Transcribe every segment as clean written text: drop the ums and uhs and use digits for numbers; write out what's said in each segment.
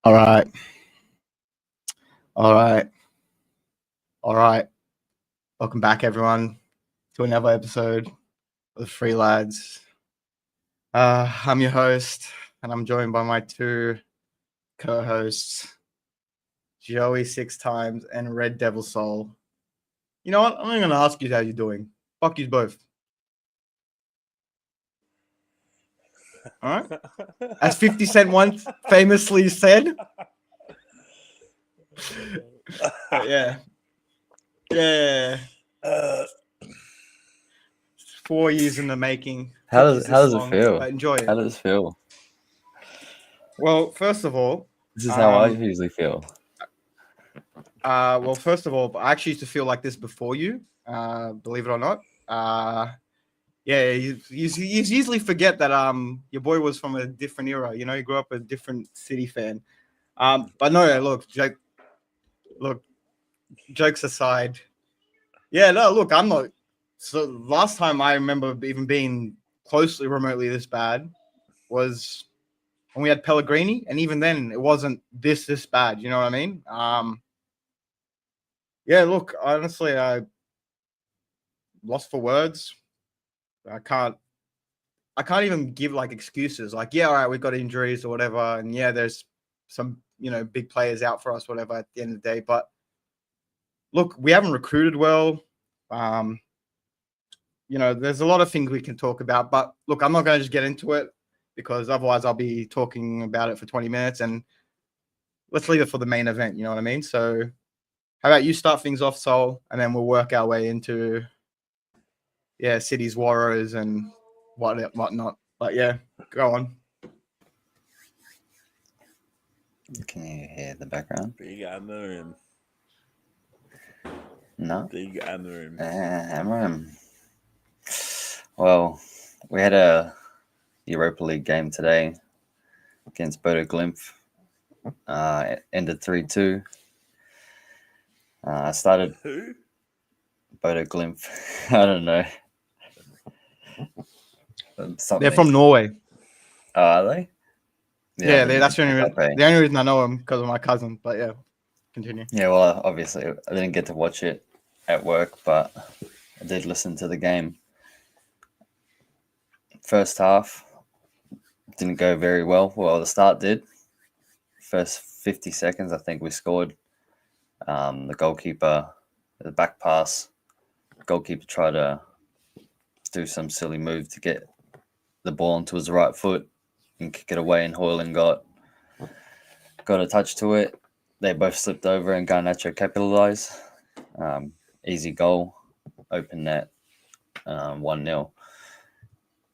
All right. All right. All right. Welcome back, everyone, to another episode of the Free Lads. I'm your host, and I'm joined by my two co-hosts, Joey 6 times and Red Devil Soul. You know what? I'm not going to ask you how you're doing. Fuck you both. All right? As 50 Cent once famously said. Yeah. 4 years in the making. How does it feel? But enjoy it. How does it feel? Well, first of all, This is how I usually feel. First of all, I actually used to feel like this before you, believe it or not. You usually forget that your boy was from a different era. You know, he grew up a different City fan. But no, look, jokes aside. Yeah, no, look, I'm not. So last time I remember even being closely remotely this bad was when we had Pellegrini, and even then it wasn't this bad. You know what I mean? Yeah, look, honestly, I lost for words. I can't even give like excuses. Like, yeah, all right, we've got injuries or whatever, and yeah, there's some big players out for us, whatever. At the end of the day, but look, we haven't recruited well. There's a lot of things we can talk about, but look, I'm not going to just get into it because otherwise I'll be talking about it for 20 minutes, and let's leave it for the main event. You know what I mean? So, how about you start things off, Sol, and then we'll work our way into City's Warriors and whatnot. But yeah, go on. Can you hear the background? Big Amarim. No? Big Amarim. Amarim. Well, we had a Europa League game today against Bodo Glimt. It ended 3-2. I started... Who? Bodo Glimt. I don't know. They're from Norway. Oh, are they? Yeah, that's the only reason I know them, because of my cousin. But yeah, continue. Yeah, well, obviously I didn't get to watch it at work, but I did listen to the game. First half didn't go very well. Well, the start did. First 50 seconds, I think we scored. The goalkeeper, the back pass, goalkeeper tried to do some silly move to get the ball onto his right foot and kick it away, and Hoyland got a touch to it. They both slipped over, and Garnacho capitalized. Easy goal, open net, 1-0.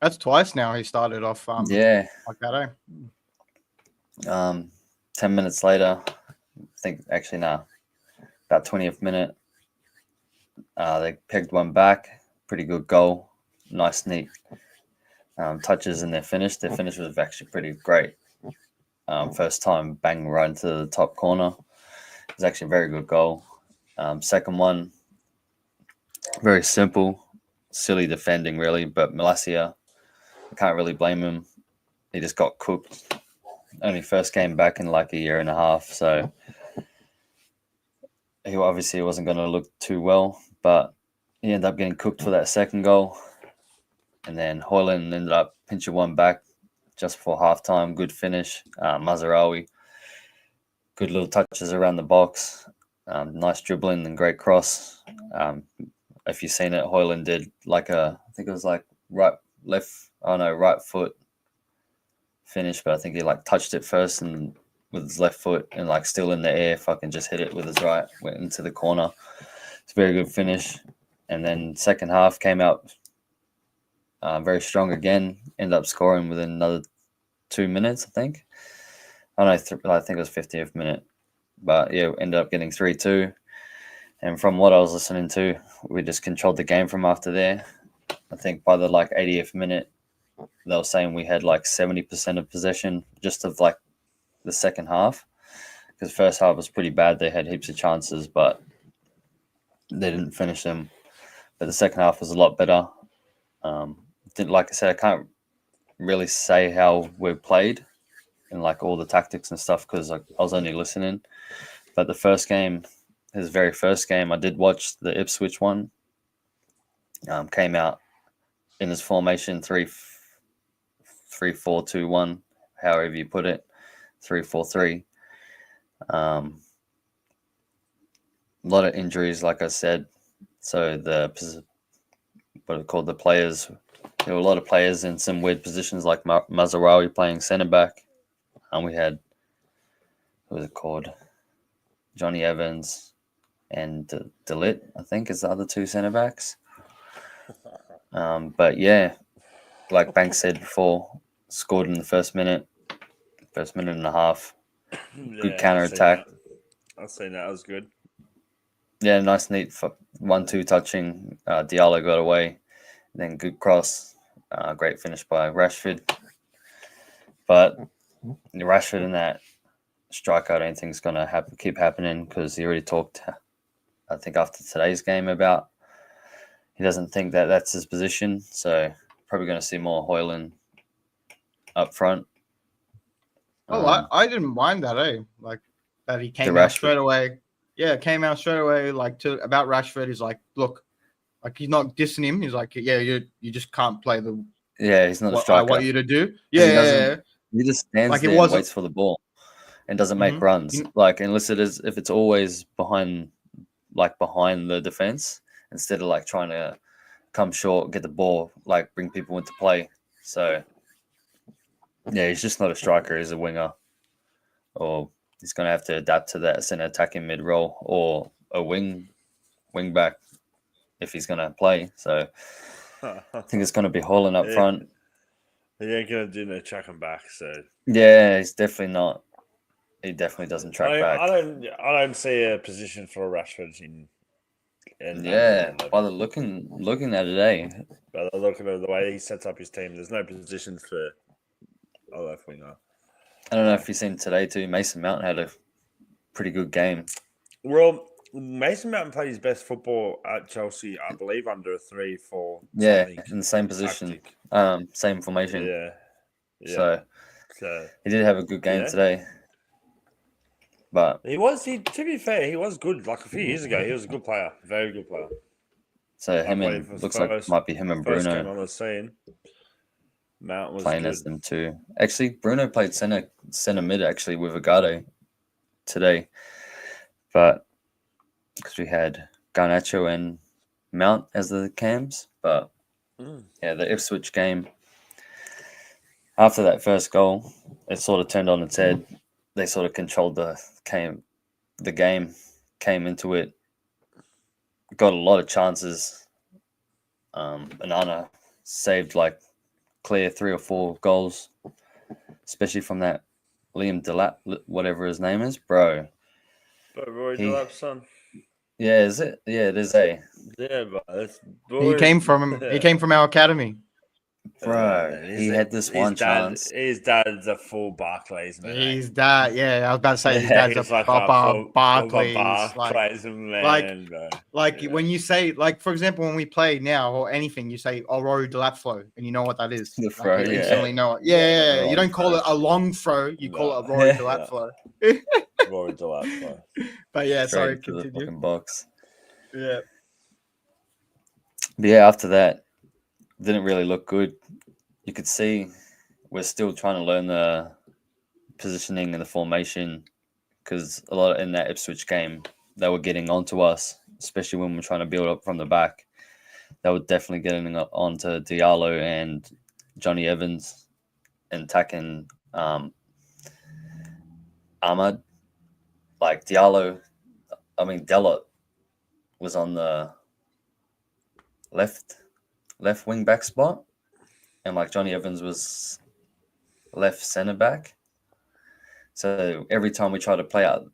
That's twice now he started off like that, eh? 10 minutes later, I think, actually, no, about 20th minute, they pegged one back. Pretty good goal. Nice, neat touches in their finish. Their finish was actually pretty great. First time, bang right into the top corner. It was actually a very good goal. Second one, very simple, silly defending, really. But Malacia, I can't really blame him. He just got cooked. Only first came back in like a year and a half, so he obviously wasn't going to look too well. But he ended up getting cooked for that second goal. And then Hoyland ended up pinching one back just before halftime. Good finish. Mazraoui, good little touches around the box. Nice dribbling and great cross. If you've seen it, Hoyland did like I think it was like right foot finish, but I think he like touched it first and with his left foot and like still in the air, fucking just hit it with his right, went into the corner. It's a very good finish. And then second half came out very strong again, ended up scoring within another 2 minutes, I think. I think it was 50th minute. But yeah, ended up getting 3-2. And from what I was listening to, we just controlled the game from after there. I think by the like 80th minute, they were saying we had like 70% of possession just of like the second half. Because the first half was pretty bad. They had heaps of chances, but they didn't finish them. But the second half was a lot better. Like I said, I can't really say how we played in like all the tactics and stuff because I was only listening. But the first game, his very first game, I did watch the Ipswich one. Came out in his formation 3-4-2-1, however you put it, 3-4-3. A lot of injuries, like I said. So what are called the players? There were a lot of players in some weird positions, like Mazarawi playing centre back, and we had who was it called? Johnny Evans and Delit, I think, is the other two centre backs. But yeah, like Banks said before, scored in the first minute and a half. Good counter attack. I've seen that. It was good. Yeah, nice, neat 1-2 touching. Diallo got away. Then good cross. Great finish by Rashford. But Rashford and that strike, I don't think is going to keep happening because he already talked, I think, after today's game about he doesn't think that that's his position. So probably going to see more Hoyland up front. Oh, I didn't mind that, like that he came out straight away. Yeah, came out straight away. Like about Rashford, he's like, look, like he's not dissing him. He's like, yeah, you just can't play the. Yeah, he's not a striker. I want you to do. Yeah, he just stands there and waits for the ball, and doesn't make runs. Like unless if it's always behind the defense, instead of like trying to come short, get the ball, like bring people into play. So yeah, he's just not a striker. He's a winger, or he's going to have to adapt to that centre attacking mid role or a wing back if he's going to play. So I think it's going to be Hoyland up front. He ain't going to do no tracking back. So yeah, he's definitely not. He definitely doesn't track back. I don't see a position for Rashford in by the looking at it, By the looking at the way he sets up his team, there's no position for a left winger. I don't know if you've seen today too. Mason Mount had a pretty good game. Well, Mason Mount played his best football at Chelsea, I believe, under a 3-4. Yeah, in the same position, same formation. Yeah. So he did have a good game today. But to be fair, he was good. Like a few years ago, he was a good player, very good player. So looks like it might be him and Bruno. Came on the scene. Mount was playing good. as them too. Actually, Bruno played centre mid actually with Agado today, but because we had Garnacho and Mount as the cams. But yeah, the Ipswich game. After that first goal, it sort of turned on its head. They sort of controlled the game, came into it, got a lot of chances. Anana saved like clear 3 or 4 goals, especially from that Liam Delap, whatever his name is, bro. But Roy Delap's son. Yeah, is it? Yeah, it is. Yeah, but he came from our academy. Bro, he had this one chance. His dad's a full Barclays man. His dad, I was about to say his dad's a proper Barclays. Man, when you say, like, for example, when we play now or anything, you say, "Oh, Rory Delap flow," and you know what that is. The throw, you instantly know it. Yeah. You don't call it a long throw, you call it a Rory Delap flow. Rory Delap flow. But yeah, sorry, to continue. the fucking box. Yeah. But yeah, after that, didn't really look good. You could see we're still trying to learn the positioning and the formation because a lot in that Ipswich game, they were getting onto us, especially when we're trying to build up from the back. They were definitely getting onto Diallo and Johnny Evans and attacking Ahmad. Like Delot was on the left wing back spot, and like Johnny Evans was left centre back. So every time we tried to play out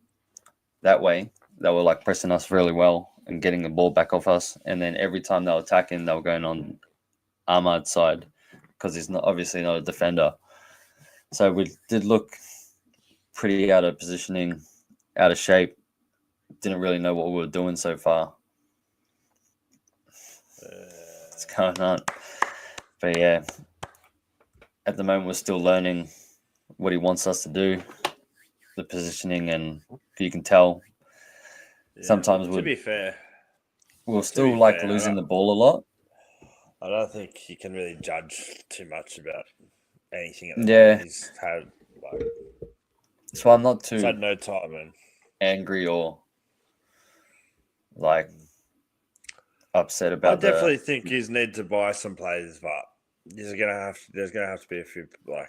that way, they were like pressing us really well and getting the ball back off us. And then every time they were attacking, they were going on Ahmad's side because he's obviously not a defender. So we did look pretty out of positioning, out of shape. Didn't really know what we were doing so far. What's going on? But yeah, at the moment we're still learning what he wants us to do, the positioning, and you can tell sometimes to be fair, we'll still like fair, losing the ball a lot. I don't think you can really judge too much about anything at the Yeah. moment. He's had So I'm not he's too had no time, man. angry or like upset I about definitely think he's need to buy some players, but there's gonna have to be a few I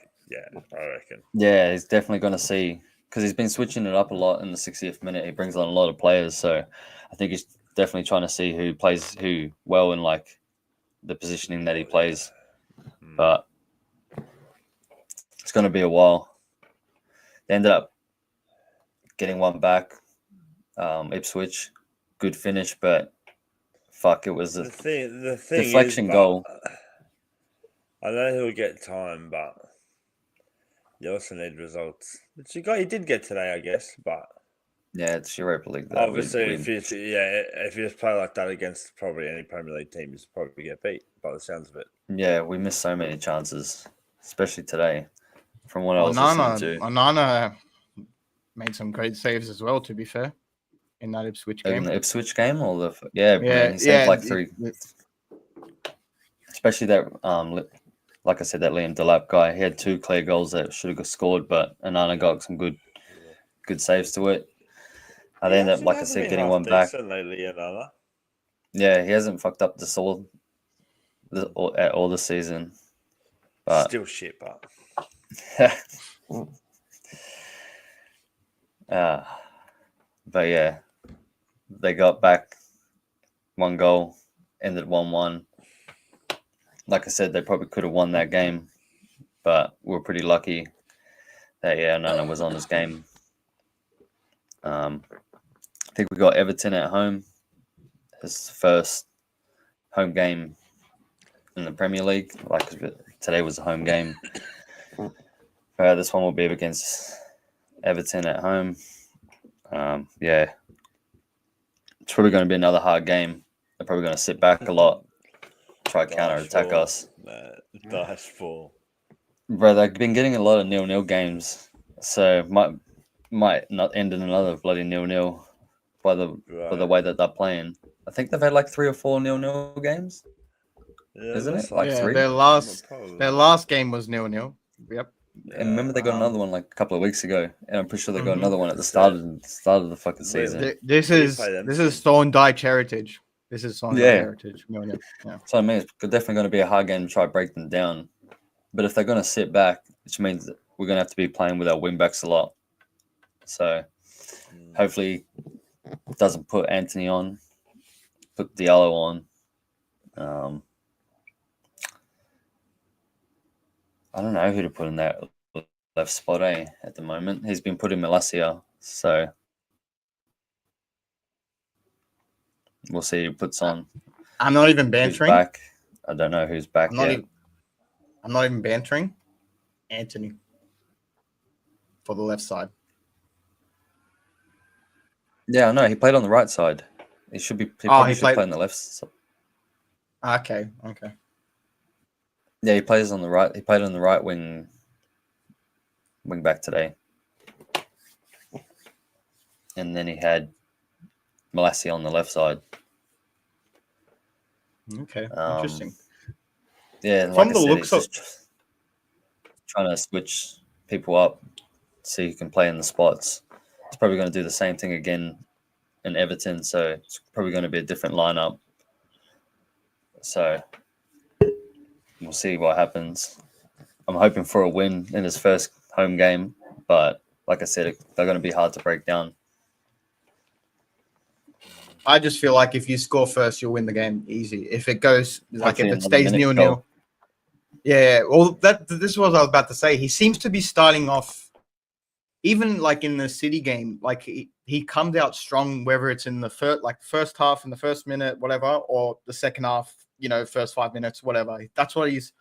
reckon. Yeah, he's definitely going to see, because he's been switching it up a lot in the 60th minute. He brings on a lot of players, so I think he's definitely trying to see who plays who well in like the positioning that he plays. But it's going to be a while. They ended up getting one back, Ipswich, good finish, but fuck, it was a The thing deflection is, goal. I know he'll get time, but you also need results, which he did get today, I guess. But Yeah, it's Europa League. Though. obviously, if you just play like that against probably any Premier League team, you probably get beat by the sounds of it. Yeah, we missed so many chances, especially today. From what I was listening to, Onana made some great saves as well. To be fair, in that Ipswich game. in the Ipswich game, or man, he saved yeah, like three. Especially that, like I said, that Liam Delap guy. He had 2 clear goals that should have scored, but Onana got some good saves to it. They ended up, like I said, getting one back. Lately, Onana. Yeah, he hasn't fucked up this at all this season. But Still shit, but but yeah, they got back 1 goal, ended 1-1. Like I said, they probably could have won that game, but we were pretty lucky that Onana was on his game. I think we got Everton at home, his first home game in the Premier League. Like today was a home game. This one will be against Everton at home. Yeah, it's probably going to be another hard game. They're probably going to sit back a lot, try to counter-attack us. Dice ball. Bro, they've been getting a lot of 0-0 games, so might not end in another bloody 0-0 by the way that they're playing. I think they've had like 3 or 4 0-0 games. Yeah, Isn't it? like 3? Their last game was 0-0. Yep. And remember they got another one like a couple of weeks ago, and I'm pretty sure they got another one at the start of the fucking season. This is Stone Dyche heritage. This is Stone Dyche heritage. Yeah. So I mean, it's definitely going to be a hard game to try to break them down. But if they're going to sit back, which means that we're going to have to be playing with our wing backs a lot. So hopefully it doesn't put Anthony on, put Diallo on. I don't know who to put in that left spot at the moment. He's been put in Malacia, so we'll see who puts on. I'm not even bantering. Who's back. I don't know who's back yet. I'm not even bantering. Anthony for the left side. Yeah, no, he played on the right side. He should be. He probably should play on the left side. Okay. Yeah, he plays on the right. He played on the right wing back today, and then he had Malacia on the left side. Okay, interesting. Yeah, and from like the looks of trying to switch people up, so you can play in the spots. He's probably going to do the same thing again in Everton, so it's probably going to be a different lineup. So we'll see what happens. I'm hoping for a win in his first home game, but like I said, they're going to be hard to break down. I just feel like if you score first, you'll win the game easy. If it goes Hopefully if it stays 0-0. goal. Yeah, well, this is what I was about to say. He seems to be starting off, even like in the City game, like he comes out strong, whether it's in the first half, in the first minute, whatever, or the second half, first 5 minutes, whatever. That's what his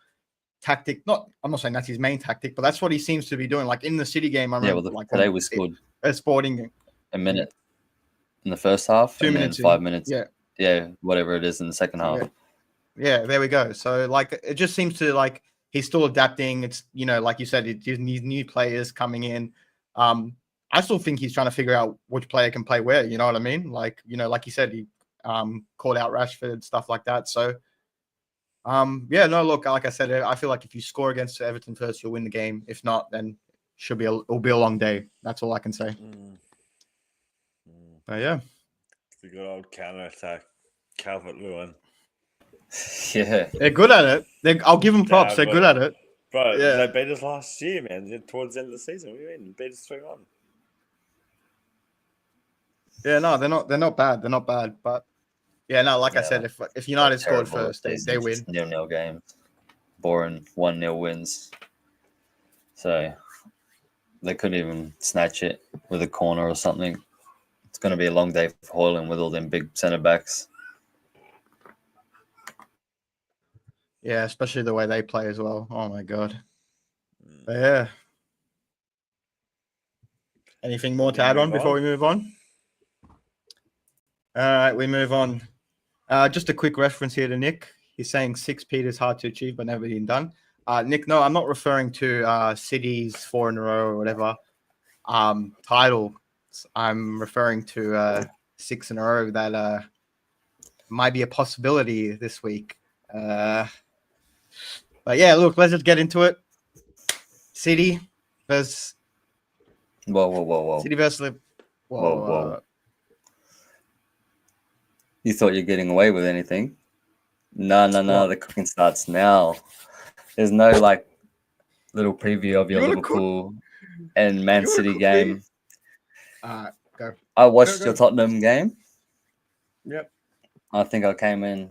tactic. I'm not saying that's his main tactic, but that's what he seems to be doing. Like in the City game, I remember. Today we scored a Sporting game. A minute in the first half, 2 and minutes, then 5 minutes. Yeah, whatever it is in the second half. Yeah, there we go. So like, it just seems to like he's still adapting. It's, like you said, it just needs new players coming in. I still think he's trying to figure out which player can play where. You know what I mean? Like like you said, he called out Rashford, stuff like that. So, look, like I said, I feel like if you score against Everton first, you'll win the game. If not, then it'll be a long day. That's all I can say. But yeah, it's a good old counter attack. Calvert-Lewin. Yeah. they're good at it. I'll give them props. They're good at it. Bro, Yeah. they beat us last year, man. Towards the end of the season, we beat us 3-1. Yeah, no, they're not bad. They're not bad. But yeah, no, like I said, if United scored first, they win. 0-0 games. Boring 1-0 wins. So they couldn't even snatch it with a corner or something. It's going to be a long day for Hoyland with all them big centre backs. Yeah, especially the way they play as well. Oh my god. But yeah. Anything more to add on before we move on? All right, we move on. Just a quick reference here to Nick. He's saying 6-peat is hard to achieve but never been done. Nick, no, I'm not referring to City's 4 in a row or whatever title. I'm referring to 6 in a row that might be a possibility this week. But yeah, look, let's just get into it. City versus Whoa. City versus Liverpool. Whoa. You thought you're getting away with anything? No. The cooking starts now. There's no little preview of your Liverpool and Man City game. Go. I watched your Tottenham game. Yep. I think I came in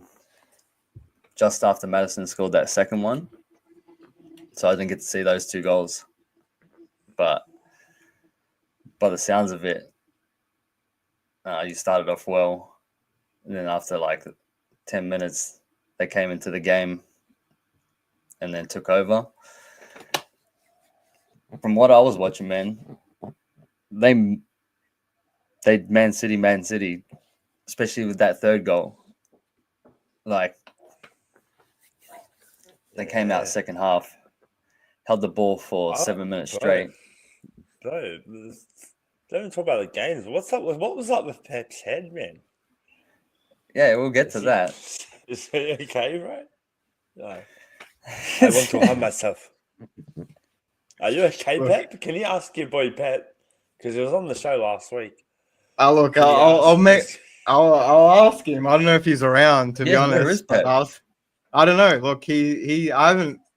just after Maddison scored that second one. So I didn't get to see those 2 goals. But by the sounds of it, you started off well. And then after 10 minutes, they came into the game and then took over. From what I was watching, man, they Man City, especially with that 3rd goal. They came out second half, held the ball for 7 minutes straight. Bro, don't even talk about the games. What was up with Pep's head, man? Yeah, we'll get to that. Is he okay, bro? No. I want to harm myself. Are you okay, Pep? Can you ask your boy Pep? Because he was on the show last week. I'll ask him. I don't know if he's around, to be honest. Where is Pep? I don't know. Look, I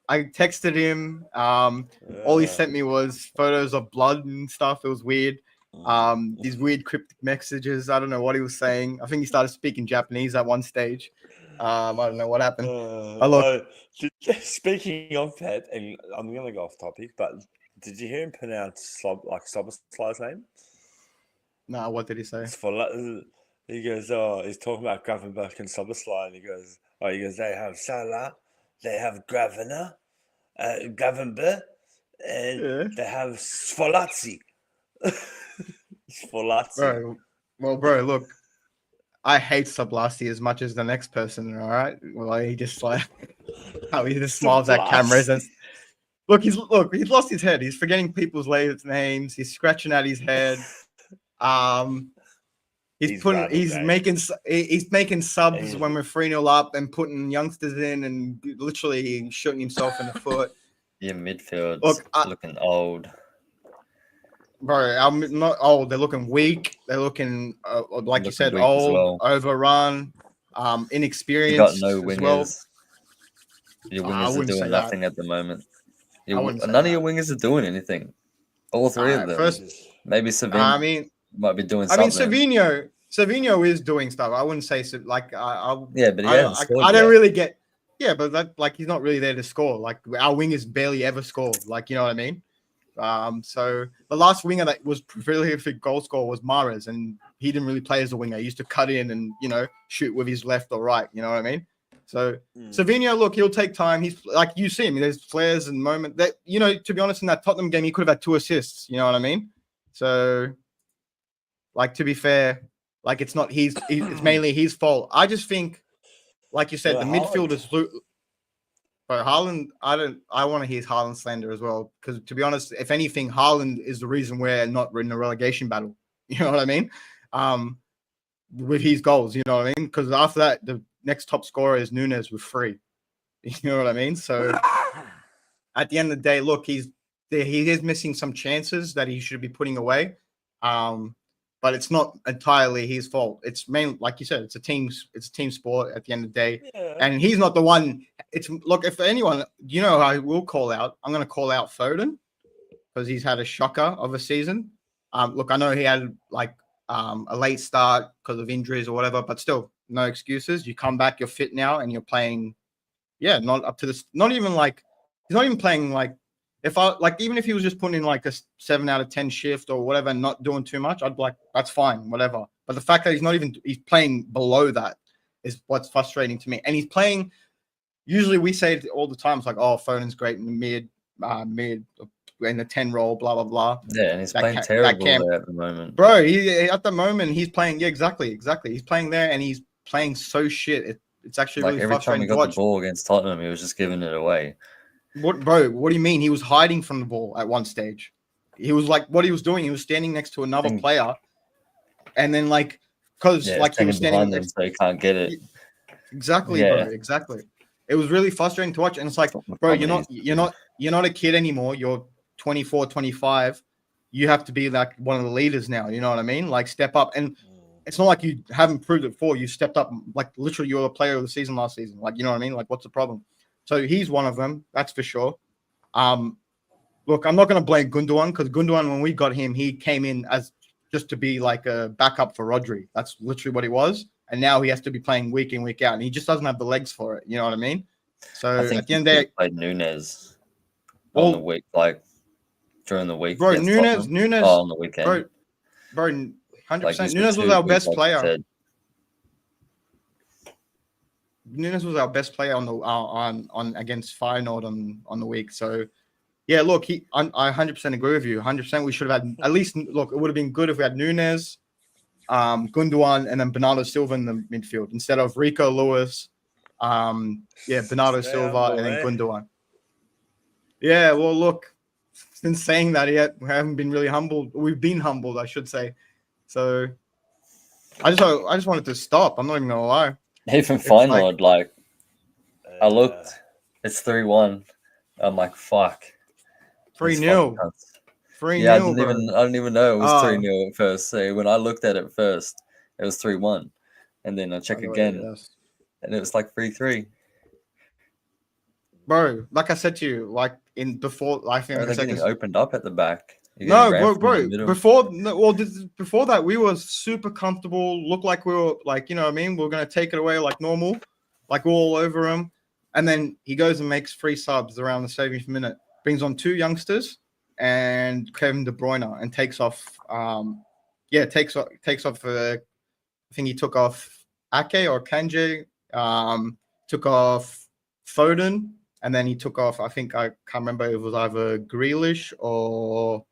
texted him. All he sent me was photos of blood and stuff. It was weird. These weird cryptic messages. I don't know what he was saying. I think he started speaking Japanese at one stage. I don't know what happened. Speaking of Pep, and I'm going to go off topic, but did you hear him pronounce Soboslai's name? No, what did he say? He goes, he's talking about Gravenberch and Soboslai, and he goes, they have Salah, they have Gravenberch, and they have Sfolazzi. Sfolazzi. Bro, look, I hate Soblasti as much as the next person, all right? Well, he just how he just smiles at cameras and he's lost his head. He's forgetting people's names. He's scratching at his head. He's making subs when we're 3-0 up and putting youngsters in and literally shooting himself in the foot. Your midfield's looking old. Bro, I'm not old. They're looking weak. They're looking, you said, old, overrun, inexperienced. You got no wingers. Well. Your wingers are doing nothing at the moment. None of your wingers are doing anything. All 3 of them. Maybe Savinho might be doing something. Savinho is doing stuff. I wouldn't say so. But he hasn't scored I don't yet. really get. Yeah, but he's not really there to score. Our wingers barely ever score. You know what I mean? So the last winger that was prolific goal scorer was Mahrez, and he didn't really play as a winger. He used to cut in and shoot with his left or right. You know what I mean? So Savinho, look, he'll take time. He's you see him. There's flares and moments that to be honest, in that Tottenham game, he could have had 2 assists. You know what I mean? So, to be fair, it's not it's mainly his fault. I just think, like you said, the midfielders. But Haaland, I want to hear Haaland slander as well. Because to be honest, if anything, Haaland is the reason we're not in a relegation battle. You know what I mean? With his goals, you know what I mean? Because after that, the next top scorer is Nunes with 3. You know what I mean? So at the end of the day, look, he is missing some chances that he should be putting away. But it's not entirely his fault. It's mainly, like you said, it's a team sport at the end of the day. Yeah. And he's not the one. Look, if anyone, you know, I will call out. I'm going to call out Foden because he's had a shocker of a season. Look, I know he had like a late start because of injuries or whatever, but still, no excuses. You come back, you're fit now, and you're playing. Yeah, not up to this. Not even like he's not even playing like. Even if he was just putting in like a 7 out of 10 shift or whatever, and not doing too much, I'd be like, that's fine, whatever. But the fact that he's playing below that is what's frustrating to me. And he's playing. Usually, we say it all the time. It's like, oh, Foden's great in the mid in the 10 role, blah blah blah. Yeah, and he's playing terrible there at the moment, bro. At the moment he's playing. Yeah, exactly. He's playing there, and he's playing so shit. It's actually like really every time frustrating he to got watch. the ball against Tottenham, he was just giving it away. What, bro? What do you mean? He was hiding from the ball at one stage. He was like, what he was doing, he was standing next to another player, and then like, because like he was standing behind them, so he can't get it. Exactly, bro. Exactly. It was really frustrating to watch, and it's like, bro, you're not a kid anymore. You're 24, 25. You have to be like one of the leaders now. You know what I mean? Like, step up. And it's not like you haven't proved it before. You stepped up. Like, literally, you were the player of the season last season. Like, you know what I mean? Like, what's the problem? So he's one of them. That's for sure. Look, I'm not going to blame Gundogan because Gundogan, when we got him, he came in as just to be like a backup for Rodri. That's literally what he was. And now he has to be playing week in, week out. And he just doesn't have the legs for it. You know what I mean? So I think at the end of the day, played Nunes on the week, like during the week. Bro, Nunes on the weekend. Bro, 100%. Nunes was our best player. Nunes was our best player on the on against Feyenoord on the week. So yeah, look, I 100% agree with you. 100%. We should have had at least. Look, it would have been good if we had Nunes, Gundogan, and then Bernardo Silva in the midfield instead of Rico Lewis. Bernardo Silva and then Gundogan. Yeah, well, look, since saying that, we haven't been really humbled. We've been humbled, I should say. So I just wanted to stop. I'm not even gonna lie. Even Feyenoord, I looked, it's 3-1. I'm like, fuck. 3-0. 3-0. Yeah, I didn't even know it was 3-0 at first. So when I looked at it first, it was 3-1. And then I check again, and it was like 3-3. Bro, like I said to you, I think they're getting opened up at the back. No, bro. Before that, we were super comfortable. Looked like we were like, you know what I mean? We are gonna take it away like normal, like we're all over him. And then he goes and makes 3 subs around the 70th minute. Brings on 2 youngsters and Kevin De Bruyne and takes off. Takes off. I think he took off Ake or Kanji. Took off Foden, and then he took off. I think I can't remember. It was either Grealish or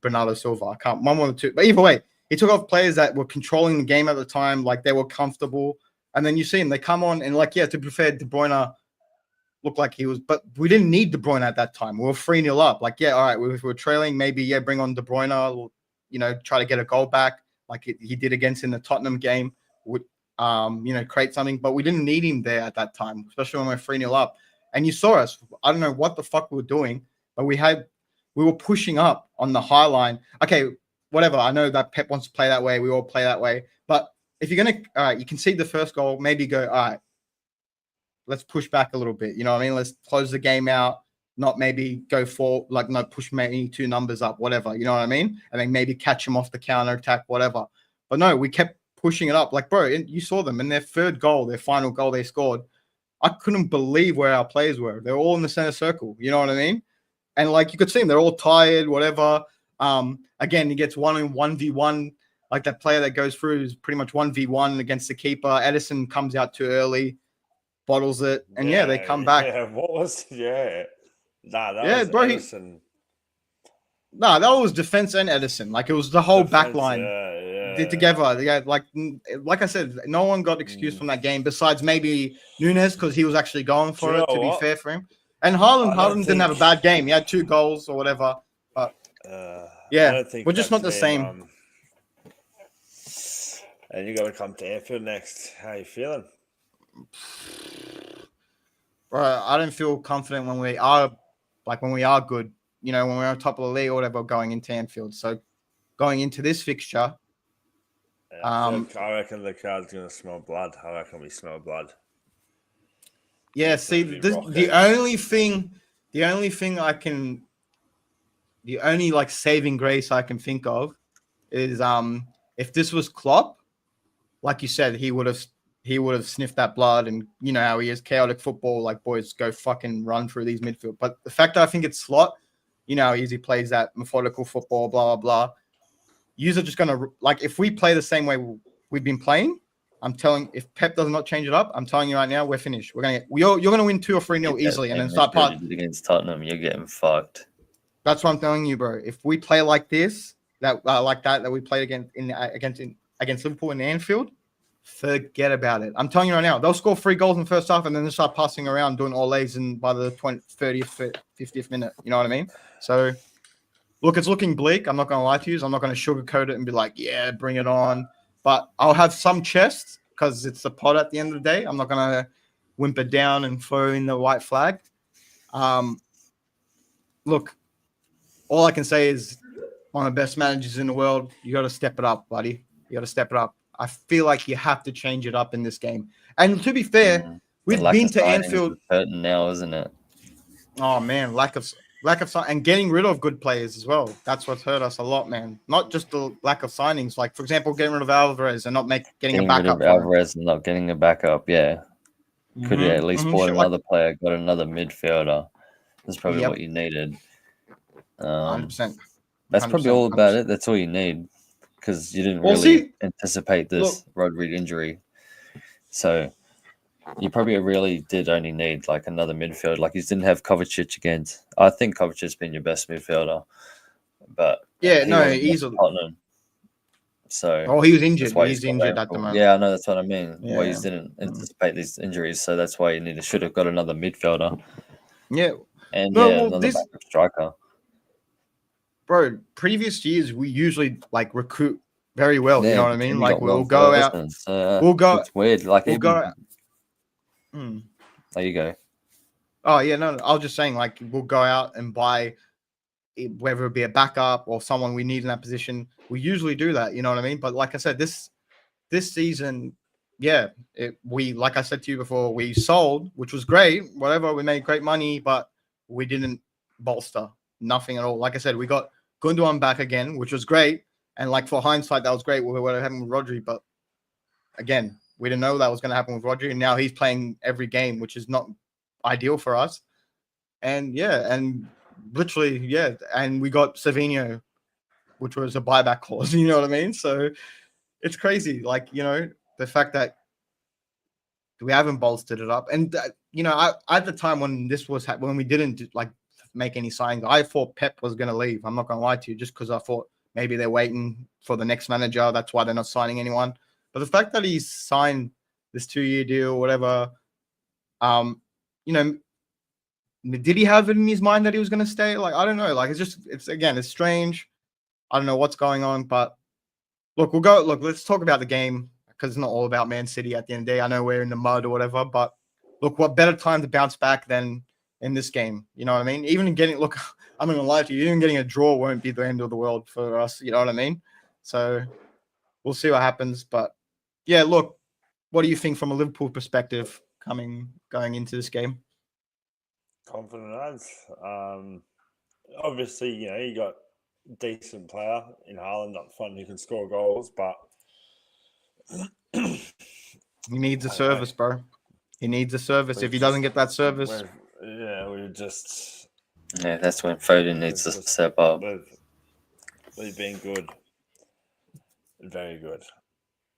Bernardo Silva. I can't. One or two. But either way, he took off players that were controlling the game at the time, like they were comfortable. And then you see them, they come on and to be fair, De Bruyne looked like he was, but we didn't need De Bruyne at that time. We were 3-0 up. All right, if we were trailing, maybe, bring on De Bruyne, try to get a goal back like he did against in the Tottenham game, would, create something. But we didn't need him there at that time, especially when we're 3-0 up. And you saw us. I don't know what the fuck we were doing, but we were pushing up on the high line. Okay, whatever. I know that Pep wants to play that way. We all play that way. But if you're going to, you concede the first goal, maybe go, all right, let's push back a little bit. You know what I mean? Let's close the game out, not maybe go for, push maybe 2 numbers up, whatever. You know what I mean? And then maybe catch them off the counter attack, whatever. But no, we kept pushing it up. Like, bro, you saw them in their third goal, their final goal they scored. I couldn't believe where our players were. They're all in the center circle. You know what I mean? And you could see them, they're all tired, whatever. Again, he gets 1v1. Like that player that goes through is pretty much 1v1 against the keeper. Edison comes out too early, bottles it, and they come back. Yeah, what was that was bro, Edison. That was defense and Edison. Like it was the whole back line. it together. Yeah, like I said, no one got excused from that game besides maybe Nunes because he was actually going for it. To be fair for him, and Haaland didn't have a bad game. He had 2 goals or whatever, but yeah, I don't think we're just not the same. And you got to come to Anfield next. How you feeling? Bro, I don't feel confident when we are good. You know, when we're on top of the league or whatever, going into Anfield. So going into this fixture. I reckon the crowd's going to smell blood. I reckon we smell blood. Yeah, see, the only like saving grace I can think of is if this was Klopp, like you said, he would have sniffed that blood, and you know how he is, chaotic football, like boys go fucking run through these midfield. But the fact that I think it's Slot, you know how easy plays that methodical football, blah blah blah. Yous are just gonna like if we play the same way we've been playing. I'm telling, if Pep does not change it up, I'm telling you right now, we're finished. You're gonna win 2 or 3-0 easily, and then start against Tottenham. You're getting fucked. That's what I'm telling you, bro. If we play like this, that we played against Liverpool in Anfield, forget about it. I'm telling you right now, they'll score 3 goals in the first half, and then they'll start passing around, doing all lays, and by the 30th, 50th minute, you know what I mean? So, look, it's looking bleak. I'm not gonna lie to you. I'm not gonna sugarcoat it and be like, yeah, bring it on. But I'll have some chest because it's the pod at the end of the day. I'm not going to whimper down and throw in the white flag. Look, all I can say is one of the best managers in the world. You got to step it up, buddy. You got to step it up. I feel like you have to change it up in this game. And to be fair, we've been to Anfield. Hurting now, isn't it? Oh, man, lack of and getting rid of good players as well. That's what's hurt us a lot, man. Not just the lack of signings. Like, for example, getting rid of Alvarez and not getting a backup. Rid of Alvarez and not getting a backup, yeah. Could you at least bought another player, got another midfielder. That's probably what you needed. 100%. That's probably all about it. That's all you need because you didn't really anticipate this Rodri injury. So you probably really did only need like another midfield. Like you didn't have Kovacic against. I think Kovacic has been your best midfielder, but easily. Tottenham. So he was injured. He's injured at the moment. Yeah, I know that's what I mean. Yeah. Well, you didn't anticipate these injuries, so that's why you should have got another midfielder. Yeah, and another backup striker. Bro, previous years we usually like recruit very well. You know what I mean? Like we'll go out. We'll go. It's weird. Like we'll go. There you go. Oh yeah, no. I was just saying, like we'll go out and buy, whether it be a backup or someone we need in that position. We usually do that. You know what I mean? But like I said, this season, we like I said to you before, we sold, which was great. Whatever, we made great money, but we didn't bolster nothing at all. Like I said, we got Gundogan back again, which was great. And like for hindsight, that was great. We were having with Rodri, but again, we didn't know that was going to happen with Rodri. And now he's playing every game, which is not ideal for us. And literally, and we got Savinho, which was a buyback clause. You know what I mean? So it's crazy. Like, you know, the fact that we haven't bolstered it up. And, you know, at the time when this was when we didn't make any signings, I thought Pep was going to leave. I'm not going to lie to you, just because I thought maybe they're waiting for the next manager. That's why they're not signing anyone. But the fact that he's signed this 2-year deal, whatever, you know, did he have it in his mind that he was going to stay? Like, I don't know. Like, it's strange. I don't know what's going on. But look, let's talk about the game, because it's not all about Man City at the end of the day. I know we're in the mud or whatever, but look, what better time to bounce back than in this game? You know what I mean? I'm not going to lie to you, even getting a draw won't be the end of the world for us. You know what I mean? So we'll see what happens. But yeah, look, what do you think from a Liverpool perspective going into this game? Confident as. Obviously, you know, you got a decent player in Haaland up front who can score goals, but he needs a service, bro. He needs a service. If he doesn't get that service, that's when Foden needs to step up. We've been good, very good.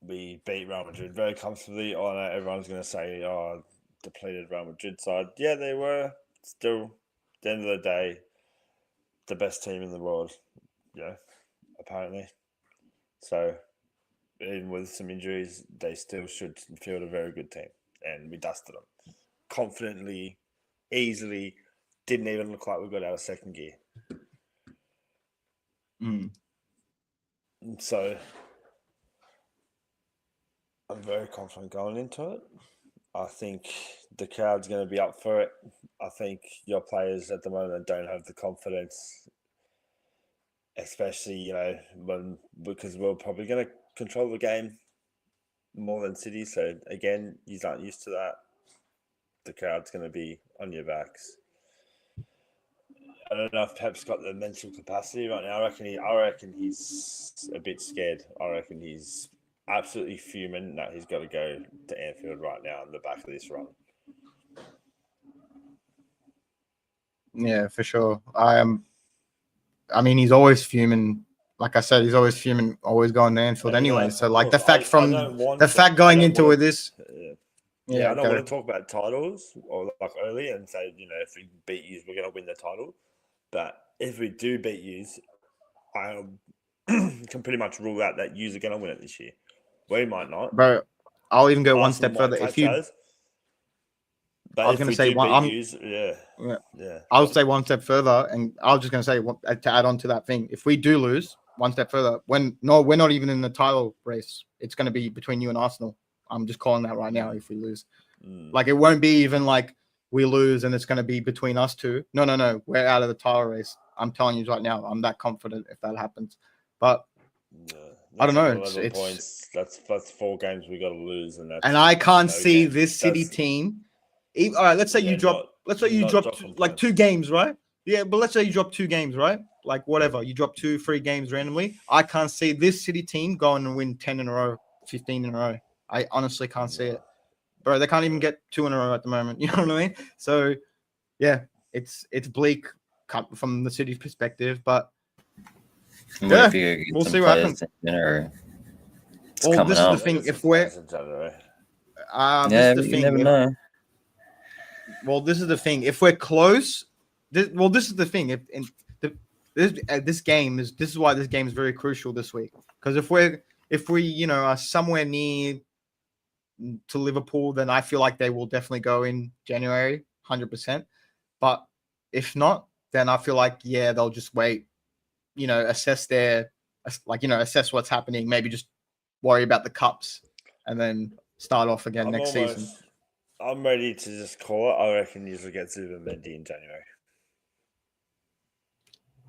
We beat Real Madrid very comfortably. I know everyone's going to say, "Oh, depleted Real Madrid side." Yeah, they were. Still, at the end of the day, the best team in the world. Yeah, apparently. So even with some injuries, they still should field a very good team. And we dusted them confidently, easily. Didn't even look like we got out of second gear. So I'm very confident going into it. I think the crowd's going to be up for it. I think your players at the moment don't have the confidence, especially, because we're probably going to control the game more than City. So again, you aren't used to that. The crowd's going to be on your backs. I don't know if Pep's got the mental capacity right now. I reckon he's a bit scared. I reckon he's absolutely fuming that he's got to go to Anfield right now on the back of this run. Yeah, for sure. I mean, he's always fuming. Like I said, he's always fuming, always going to Anfield anyway. So, like, the fact going into this. Yeah, I don't want to talk about titles or like early and say, if we beat you, we're going to win the title. But if we do beat you, I can pretty much rule out that you're going to win it this year. We might not. Bro, I'll even go one step further. If you, I was going to say I'll say one step further, and I was just going to say to add on to that thing. If we do lose one step further, we're not even in the title race. It's going to be between you and Arsenal. I'm just calling that right now. If we lose, like it won't be even like we lose and it's going to be between us two. No, we're out of the title race. I'm telling you right now. I'm that confident if that happens, but. I don't know. It's points. That's 4 games we got to lose, and I can't see this City team. All right, let's say you drop. Let's say you drop like 2 games, right? Yeah, but let's say you drop 2 games, right? Like whatever, you drop 2-3 games randomly. I can't see this City team going and win 10 in a row, 15 in a row. I honestly can't see it, bro. They can't even get 2 in a row at the moment. You know what I mean? So, yeah, it's bleak from the City's perspective, but. Yeah, we'll see what happens. Well, this is the thing. If we're, this is the thing. Well, this is the thing. If we're close, this is the thing. This is why this game is very crucial this week. Because if we are somewhere near to Liverpool, then I feel like they will definitely go in January, 100%. But if not, then I feel like they'll just wait. Assess what's happening, maybe just worry about the cups and then start off again next season. I'm ready to just call it. I reckon you'll get Zubimendi in January.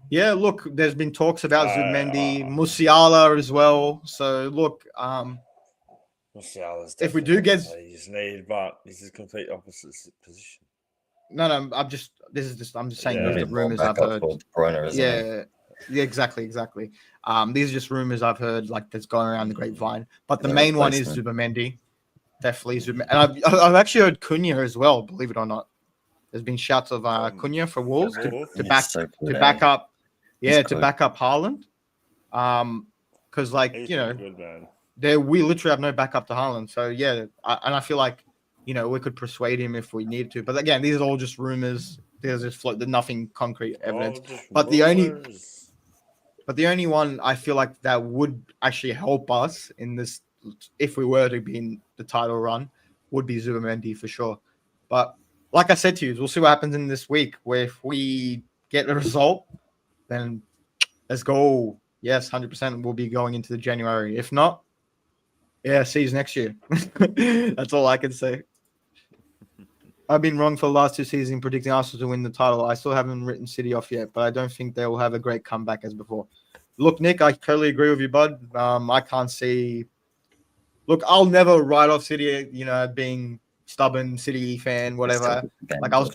Yeah, look, there's been talks about Zubimendi, Musiala as well. So look, Musiala's if we do get he's needed, but this is complete opposite position. No, I'm just saying these are rumors I've heard. Yeah, exactly. These are just rumors I've heard, like that's going around the grapevine. But the main one is Zubimendi, definitely Zubimendi, and I've actually heard Cunha as well. Believe it or not, there's been shouts of Cunha for Wolves to back up Haaland. Because we literally have no backup to Haaland. So and I feel like we could persuade him if we need to. But again, these are all just rumors. There's just nothing concrete evidence. But the only one I feel like that would actually help us in this, if we were to be in the title run, would be Zubimendi for sure. But like I said to you, we'll see what happens in this week. Where if we get a result, then let's go. Yes, 100% we'll be going into the January. If not, see you next year. That's all I can say. I've been wrong for the last 2 seasons predicting Arsenal to win the title. I still haven't written City off yet, but I don't think they will have a great comeback as before. Look, Nick, I totally agree with you, bud. I can't see. Look, I'll never write off City, being stubborn City fan, whatever. Like I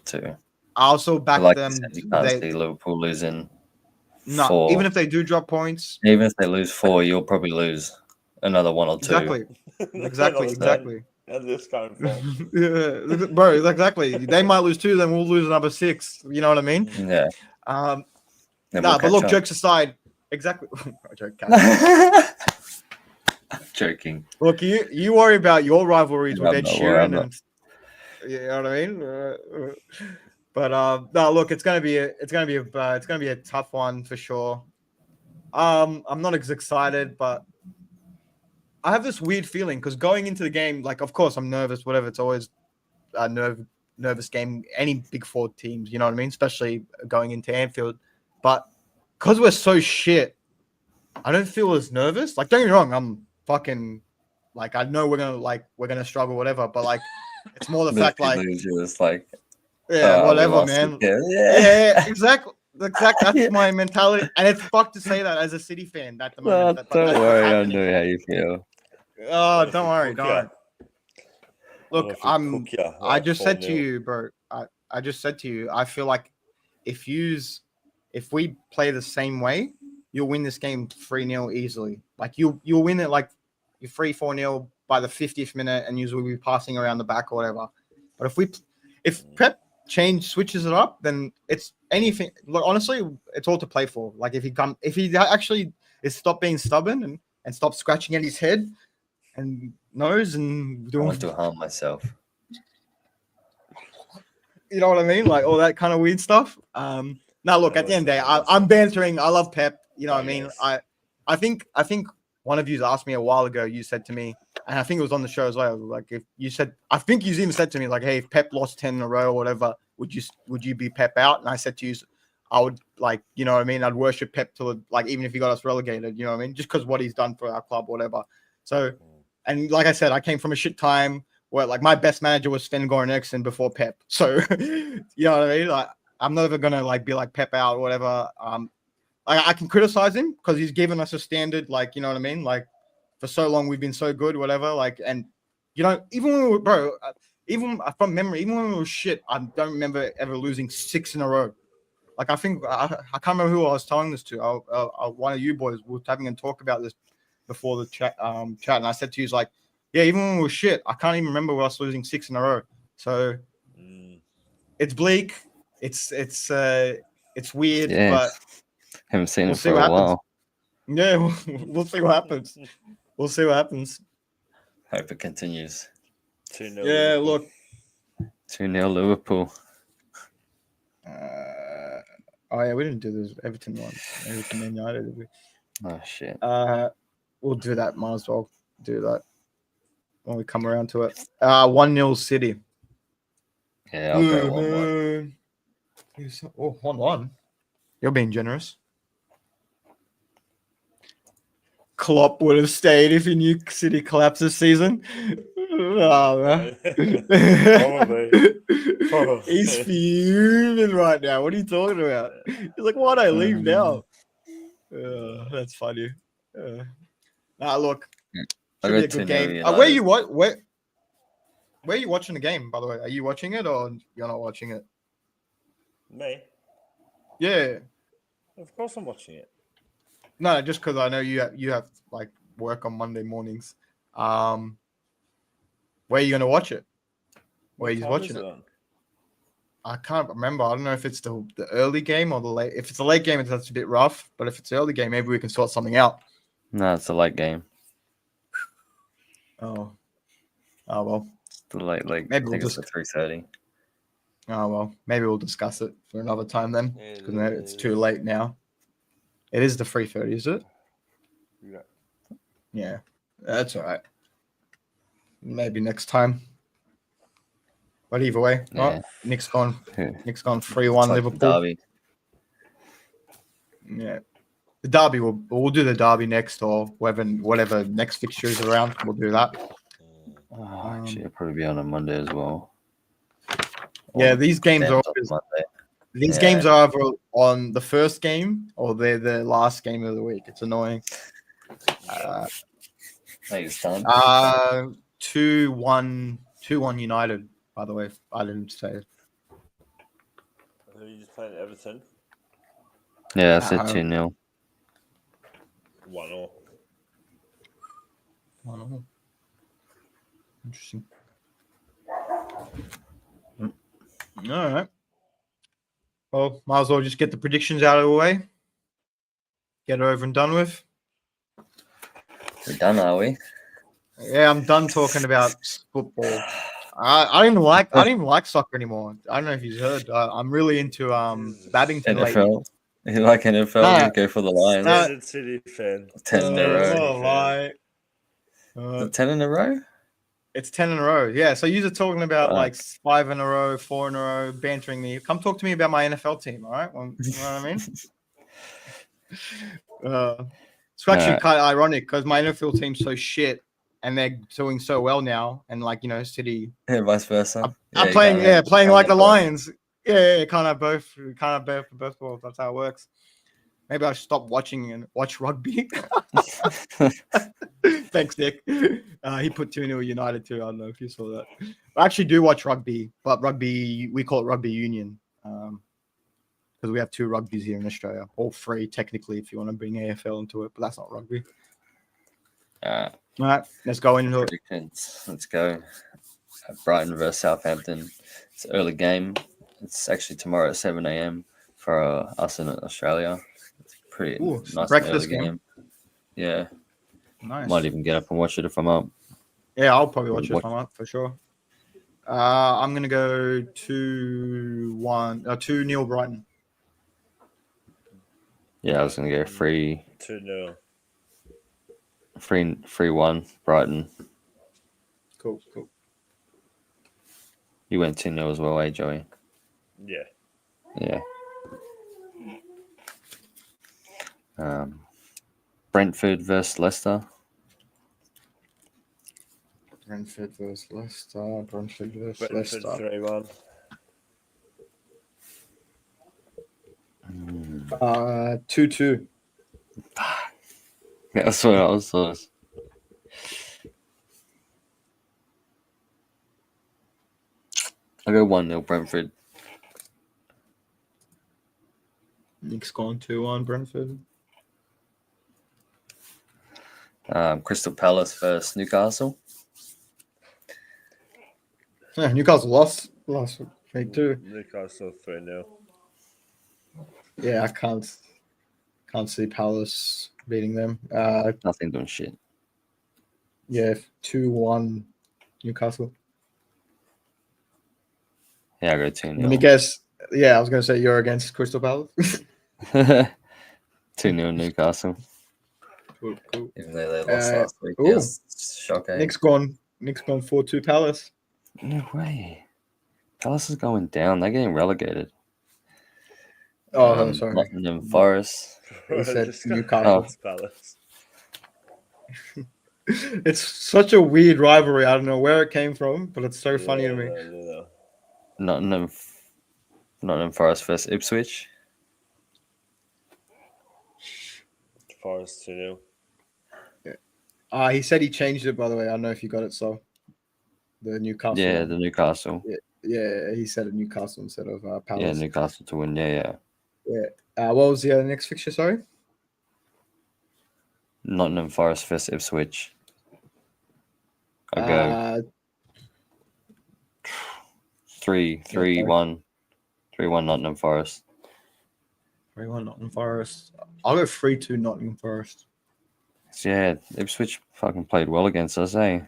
also back them. You can't see Liverpool losing. No, 4. Even if they do drop points. Even if they lose 4, you'll probably lose another 1 or 2. Exactly. And this kind of form. Yeah, bro, exactly. They might lose 2, then we'll lose another 6. You know what I mean? Yeah. But look, jokes aside, exactly. Joking. Look, you worry about your rivalries with Ed Sheeran, and you know what I mean. But no, look, it's gonna be a tough one for sure. I'm not as excited, but I have this weird feeling because going into the game, like, of course, I'm nervous. Whatever, it's always a nervous game. Any Big Four teams, you know what I mean? Especially going into Anfield, but because we're so shit, I don't feel as nervous. Like, don't get me wrong, I'm fucking like I know we're gonna struggle, whatever. But like, it's more the fact like, it's like, yeah, we whatever, lost man. again. Yeah, exactly. That's Yeah. my mentality, and it's fucked to say that as a City fan at the No, moment. But don't that's what's worry, I happening. know how you feel. Oh, don't worry, don't worry. Look, I Like just said to 4-0. you, bro. I just said to you, I feel like if we play the same way, you'll win this game 3-0 easily. Like you'll win it like you 3-4-0 by the 50th minute, and you'll be passing around the back or whatever. But if Pep switches it up, then it's anything. Look, honestly, it's all to play for. Like if he actually is stop being stubborn and stop scratching at his head and nose and I doing, want to harm myself. you know what I mean? Like all that kind of weird stuff. Now look, at the end of the day, I'm bantering. I love Pep. You know what I mean? Yes. I think one of you asked me a while ago, you said to me, and I think it was on the show as well, like if you said, I think you even said to me like, hey, if Pep lost 10 in a row or whatever, would you be Pep out? And I said to you, I would, like, you know what I mean? I'd worship Pep till, like, even if he got us relegated, you know what I mean? Just because what he's done for our club or whatever. So, and like I said, I came from a shit time where like my best manager was Sven-Goran Eriksson before Pep. So, you know what I mean? Like, I'm never going to like be like Pep out or whatever. I can criticize him because he's given us a standard, like, you know what I mean? Like, for so long, we've been so good, whatever. Like, and, you know, even when we were, bro, even from memory, even when we were shit, I don't remember ever losing 6 in a row. Like, I think, I can't remember who I was telling this to. One of you boys was having a talk about this before the chat. And I said to you, like, yeah, even when we were shit, I can't even remember us losing 6 in a row. So it's bleak. It's weird, Yeah. but Haven't seen we'll it see for what a happens. while. Yeah, we'll see what happens. We'll see what happens. Hope it continues. 2-0 Yeah, Liverpool. look. 2-0 Liverpool. Oh yeah, we didn't do this Everton one. Everton Man United, did we? Oh shit. We'll do that. Might as well do that when we come around to it. 1-0 City. Yeah, I'll go 1-1. Oh, 1-1. You're being generous. Klopp would have stayed if he knew City collapsed this season. Oh, man. Probably. He's fuming right now. What are you talking about? He's like, why'd I leave now? That's funny. Look, I should go be a good 2-0 game. United. Where are you watching the game, by the way? Are you watching it or you're not watching it? Me? Yeah. Of course I'm watching it. No, just because I know you have like work on Monday mornings. Where are you gonna watch it? Where you watching it? I can't remember. I don't know if it's the early game or the late. If it's a late game, that's a bit rough. But if it's the early game, maybe we can sort something out. No, it's a late game. Oh well. It's the late. Maybe I think it's at 3:30. Oh well. Maybe we'll discuss it for another time then, because it's too late now. It is the 3:30, is it? Yeah. Yeah, that's all right. Maybe next time. But either way, Yeah. Nick's gone. Nick's gone 3-1 It's like Liverpool. Derby. Yeah, the derby we'll do the derby next, or whatever next fixture is around. We'll do that. Oh, actually, it'll probably be on a Monday as well. Yeah, these games are Depends on always, Monday. these games are either on the first game or they're the last game of the week. It's annoying. It's done. 2-1 United. By the way, I didn't say it. Who are you just playing Everton? Yeah, I said 2-0. 1-0. 1-0. Interesting. All right. Well, might as well just get the predictions out of the way. Get it over and done with. We're done, are we? Yeah, I'm done talking about football. I don't even like soccer anymore. I don't know if you've heard. I'm really into Babington lately. NFL. You like NFL? Nah. You go for the Lions. Nah. Standard City fan. 10 in a row. The 10 in a row? It's 10 in a row. Yeah. So you're talking about like Fuck. 5 in a row, 4 in a row, bantering me. Come talk to me about my NFL team. All right. Well, you know what I mean? It's actually Alright. kind of ironic because my NFL team's so shit and they're doing so well now. And like, City Yeah, vice versa. are you playing, can't playing can't like the have both. Lions. Yeah, can't have both. Can't have both worlds. That's how it works. Maybe I should stop watching and watch rugby. Thanks, Nick. He put 2-0 United too. I don't know if you saw that. I actually do watch rugby, but rugby, we call it rugby union because we have 2 rugbies here in Australia. All 3, technically, if you want to bring AFL into it, but that's not rugby. Alright. All right, let's go into it. Predictions. Let's go. Brighton versus Southampton. It's an early game. It's actually tomorrow at 7 a.m. for us in Australia. It's pretty Ooh, nice and early breakfast game. Yeah. Nice. Might even get up and watch it if I'm up. Yeah, I'll probably watch it if I'm up for sure. I'm going to go 2-0 Brighton. Yeah, I was going to go 2-0. 3-1 Brighton. Cool. You went 2-0 as well, Joey? Yeah. Yeah. Brentford versus Leicester. Brentford versus Leicester. Brentford 3-1. 2-2. Yeah, that's what I was close. I'll go 1-0 Brentford. Nick's gone 2-1 Brentford. Crystal Palace versus Newcastle. Yeah, Newcastle lost last week too. Newcastle 3-0. Yeah, I can't see Palace beating them. Nothing doing shit. Yeah, 2-1 Newcastle. Yeah, I'll go Let me 2-0. guess. Yeah, I was going to say you're against Crystal Palace. 2-0 Newcastle. Cool. Even though they lost last week. ooh. Yes, shocking. Nick's gone 4-2 Palace. No way. Palace is going down. They're getting relegated. Oh, sorry. Nottingham Forest. He said Just got Newcastle. Palace. It's such a weird rivalry. I don't know where it came from, but it's so funny to me. Nottingham Forest versus Ipswich. Forest 2-0. He said he changed it, by the way. I don't know if you got it, so the Newcastle. Yeah, the Newcastle. Yeah, he said it Newcastle instead of Palace. Yeah, Newcastle to win. Yeah. What was the next fixture, sorry? Nottingham Forest versus Ipswich. I'll go 3-1. 3-1 Nottingham Forest. 3-1 Nottingham Forest. I'll go 3-2 Nottingham Forest. Yeah, Ipswich fucking played well against us, eh?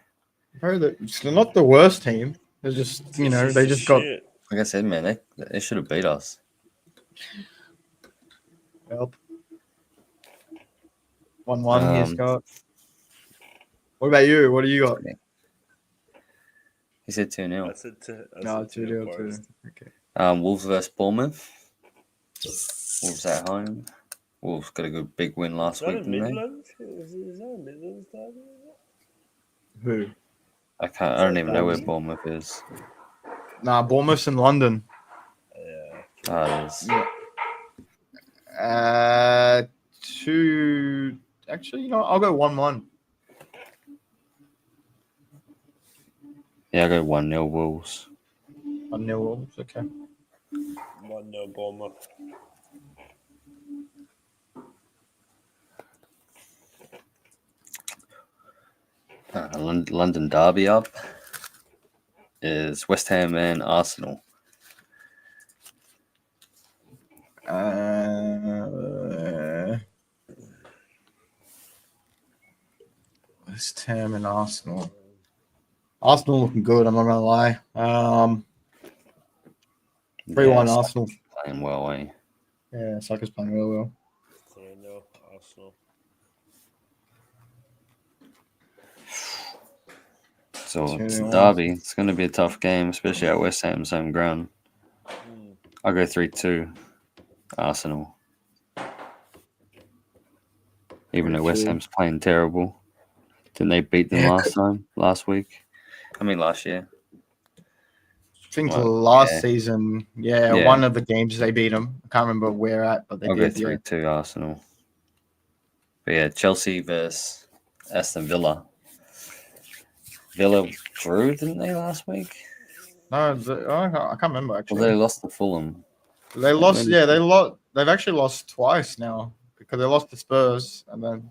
Bro, they're not the worst team. They're just, they just got Like I said, man, they should have beat us. help. 1-1 here, Scott. What about you? What do you got? He said 2-0. I said 2-0 Forest. Okay. Wolves versus Bournemouth. Wolves at home. Wolves got a good big win last week, didn't they? Midlands? Is that a Midlands derby? Who? I don't even know where Bournemouth is. Nah, Bournemouth's in London. Oh, it is. Yeah. Actually, I'll go 1-1. Yeah, I'll go 1-0 Wolves. 1-0 Wolves, okay. 1-0 Bournemouth. London derby up is West Ham and Arsenal. West Ham and Arsenal. Arsenal looking good, I'm not going to lie. 3-1 Arsenal. Playing well, eh? Yeah, Saka's playing real well. 3-0 Arsenal. So it's 2-1. Derby. It's going to be a tough game, especially at West Ham's home ground. Mm. I'll go 3-2 Arsenal. Even though West 3-2. Ham's playing terrible. Didn't they beat them Yeah, last year? I think Well, last yeah. season, Yeah. one of the games they beat them. I can't remember where at, but they I'll go did. Yeah. 3-2 Arsenal. But yeah, Chelsea versus Aston Villa. Villa drew, didn't they, last week? No, I can't remember Well, actually. they lost to Fulham. They lost. Maybe- Yeah, they lost. They've actually lost twice now because they lost to Spurs and then,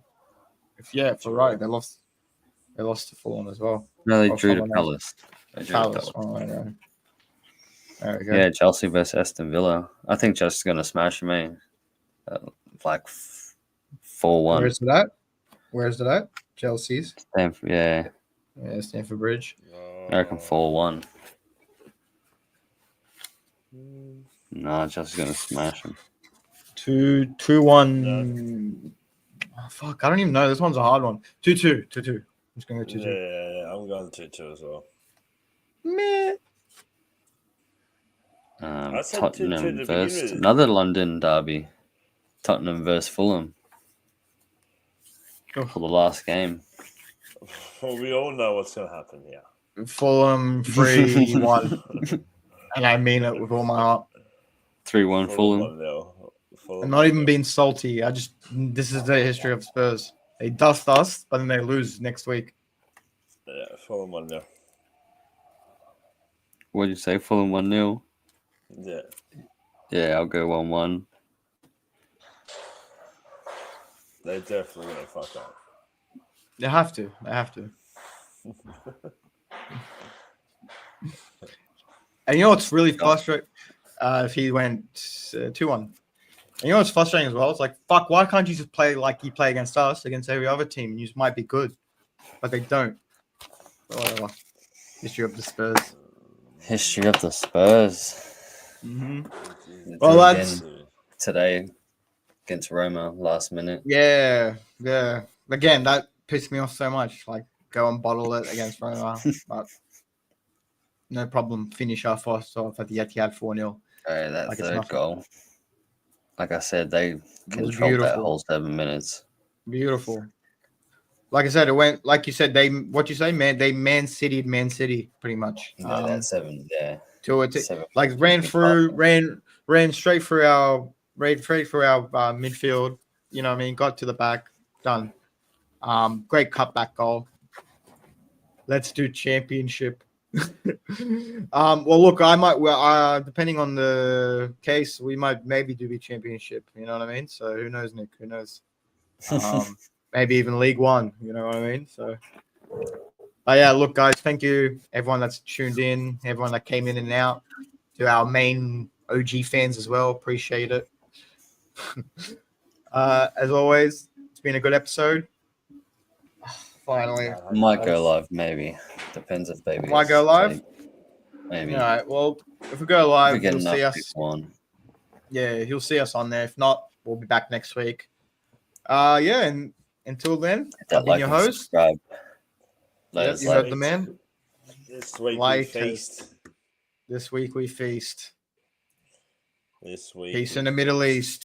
if we're right, they lost. They lost to Fulham as well. No, they Or drew to someone else. Palace. They drew to Palace. Palace. Oh, I know. There we go. Yeah, Chelsea versus Aston Villa. I think Chelsea's going to smash them, eh? Like 4-1. Where's it at? Where's it at? Chelsea's. Stamford, yeah, Yeah, Stamford Bridge. I reckon 4-1. Mm. No, Chelsea's going to smash them. 2-1. Oh, fuck, I don't even know. This one's a hard one. 2-2. 2-2. I'm just gonna go 2-2. Yeah, I'm going 2-2 as well. Meh. I said 2-2 Tottenham to begin versus with. another London derby. Tottenham versus Fulham Oh. for the last game. Well, we all know what's going to happen here. Fulham 3-1. And I mean it with all my heart. 3-1 Fulham. 1-0. I'm not even being salty. This is the history of Spurs. They dust us, but then they lose next week. Yeah, Fulham 1-0. What did you say? Fulham 1-0? Yeah. Yeah, I'll go 1-1. They're definitely going to fuck up. They have to. And you know what's really frustrating? If he went 2-1. And you know what's frustrating as well? It's like, fuck, why can't you just play like you play against us, against every other team? You just might be good. But they don't. But whatever. History of the Spurs. History of the Spurs. Mm-hmm. Well, Well, that's... today against Roma last minute. Yeah. Again, that pissed me off so much. Like, go and bottle it against Roma. But no problem. Finish our first off at the Etihad 4-0. That Like it's third nothing. goal. Like I said, they controlled that beautiful. whole 7 minutes. Beautiful. Like I said, it went like you said. They Man City pretty much. Yeah, that 7. Yeah, To it, 7. like ran straight through our midfield. You know what I mean? Got to the back, done. Great cutback goal. Let's do championship. Well, look, I might. Depending on the case, we might maybe do the championship. You know what I mean? So who knows, Nick? Who knows? Maybe even League One. You know what I mean? So. Yeah, look, guys, thank you, everyone that's tuned in, everyone that came in and out, to our main OG fans as well. Appreciate it. As always, it's been a good episode. Finally. Might go live, maybe. Depends if they Might go live? Maybe. All right, well, if we go live, We get you'll see enough us. people on. Yeah, you'll see us on there. If not, we'll be back next week. Yeah, and until then, Hit that I've been like your and host. subscribe. Yep, you heard the man. This week Like we feast. This week we feast. This week. Peace in the Middle East.